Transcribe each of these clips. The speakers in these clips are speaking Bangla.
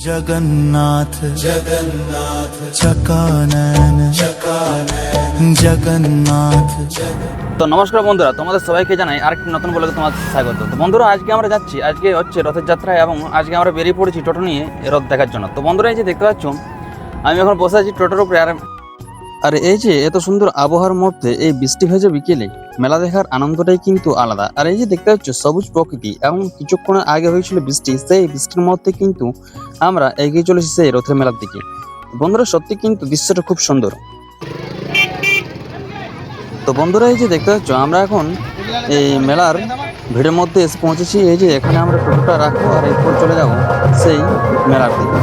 जगन्नाथ जगन्नाथ चकानन चकानन जगन्नाथ। তো নমস্কার বন্ধুরা, তোমাদের সবাইকে জানাই আরেকটি নতুন ব্লগে তোমাদের স্বাগত। তো বন্ধুরা, আজকে আমরা যাচ্ছি, আজকে হচ্ছে রথের যাত্রা এবং আজকে আমরা বেরিয়ে পড়েছি টোটো নিয়ে রথ দেখার জন্য। তো বন্ধুরা, এই যে দেখতে পাচ্ছ আমি এখন বসে আছি টোটোর উপরে, আর এই যে এত সুন্দর আবহাওয়ার মধ্যে এই বৃষ্টি ভেজা বিকেলে মেলা দেখার আনন্দটাই কিন্তু আলাদা। আর এই যে দেখতে পাচ্ছ সবুজ প্রকৃতি এবং কিছুক্ষণ আগে হয়েছিল বৃষ্টি, সেই বৃষ্টির মধ্যে কিন্তু আমরা এগিয়ে চলেছি সেই রথের মেলার দিকে। বন্ধুরা, সত্যি কিন্তু দৃশ্যটা খুব সুন্দর। তো বন্ধুরা, এই যে দেখতে পাচ্ছ আমরা এখন এই মেলার ভিড়ের মধ্যে এসে পৌঁছেছি। এই যে এখানে আমরা টোটোটা রাখবো আর এরপর চলে যাবো সেই মেলার দিকে।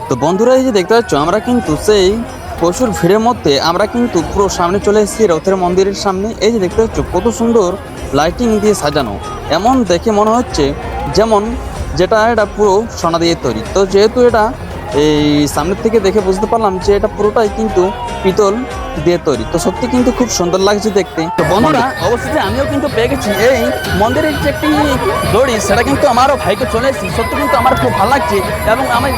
তো বন্ধুরা, এই যে দেখতে পাচ্ছ আমরা কিন্তু সেই প্রচুর ভিড়ের মধ্যে আমরা কিন্তু পুরো সামনে চলে এসেছি রথের মন্দিরের সামনে। এই যে দেখতে পাচ্ছ কত সুন্দর লাইটিং দিয়ে সাজানো, এমন দেখে মনে হচ্ছে যেমন এটা পুরো সোনা দিয়ে তৈরি। তো যেহেতু এটা এই সামনের থেকে দেখে বুঝতে পারলাম যে এটা পুরোটাই কিন্তু পিতল দিয়ে তৈরি, তো সত্যি কিন্তু খুব সুন্দর লাগছে দেখতে। তো বন্ধুরা, অবশ্যই আমিও কিন্তু পেয়ে গেছি এই মন্দিরের যে একটি দড়ি, সেটা কিন্তু আমারও ভাইকে চলে এসেছি। সত্যি কিন্তু আমার খুব ভালো লাগছে এবং আমি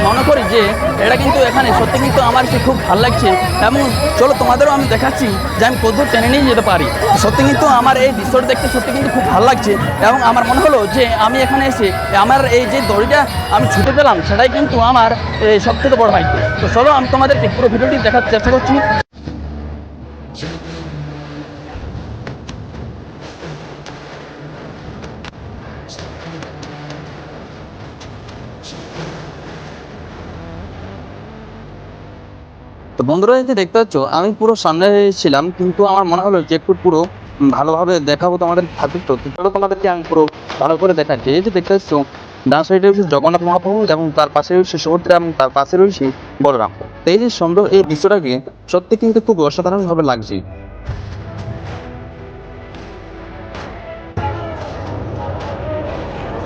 মনে করি যে এটা কিন্তু এখানে সত্যি কিন্তু আমার খুব ভালো লাগছে। এবং চলো তোমাদেরও আমি দেখাচ্ছি যে আমি কতদূর টেনে নিয়ে যেতে পারি। সত্যি কিন্তু আমার এই দৃশ্যটা দেখতে সত্যি কিন্তু খুব ভালো লাগছে এবং আমার মনে হলো যে আমি এখানে এসে আমার এই যে দড়িটা আমি ছুটে পেলাম, সেটাই কিন্তু আমার সব থেকে বড় ভাগ্য। তো চলো আমি তোমাদেরকে পুরো ভিডিওটি দেখার চেষ্টা করছি। তো বন্ধুরা, এই যে দেখতে পাচ্ছ আমি পুরো সামনে ছিলাম, কিন্তু আমার মনে হলো যে একটু পুরো ভালোভাবে দেখাবো তোমাদের খাতির। তো চলো তোমাদেরকে আমি পুরো ভালো করে দেখাচ্ছি। এই যে দেখতে পাচ্ছ ডান সাইডে রয়েছে জগন্নাথ মহাপ্রভু এবং তার পাশে রয়েছে সুভদ্রা এবং তার পাশে রয়েছে বলরাম। তো এই যে সুন্দর এই দৃশ্যটাকে সত্যি কিন্তু খুব অসাধারণভাবে লাগছে।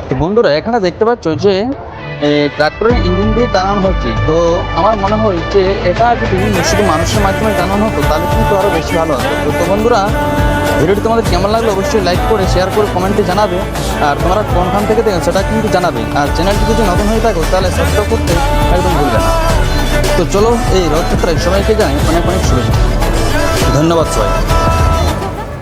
তো বন্ধুরা, এখানে দেখতে পাচ্ছ যে ট্রাক্টরের ইঞ্জিন দিয়ে টানানো হচ্ছে। তো আমার মনে হয় যে এটা যদি শুধু মানুষের মাধ্যমে টানানো হতো তাহলে কিন্তু আরও বেশি ভালো হতো। তো বন্ধুরা, ভিডিওটি তোমাদের কেমন লাগলো অবশ্যই লাইক করে শেয়ার করে কমেন্টে জানাবে, আর তোমরা কোনখান থেকে দেখো সেটা কিন্তু জানাবে। আর চ্যানেলটি যদি নতুন হয়ে থাকো তাহলে সাবস্ক্রাইব করতে একদম ভুলবে না। তো চলো এই রথযাত্রায় সবাইকে জানাই অনেক অনেক শুভেচ্ছা। ধন্যবাদ সবাই।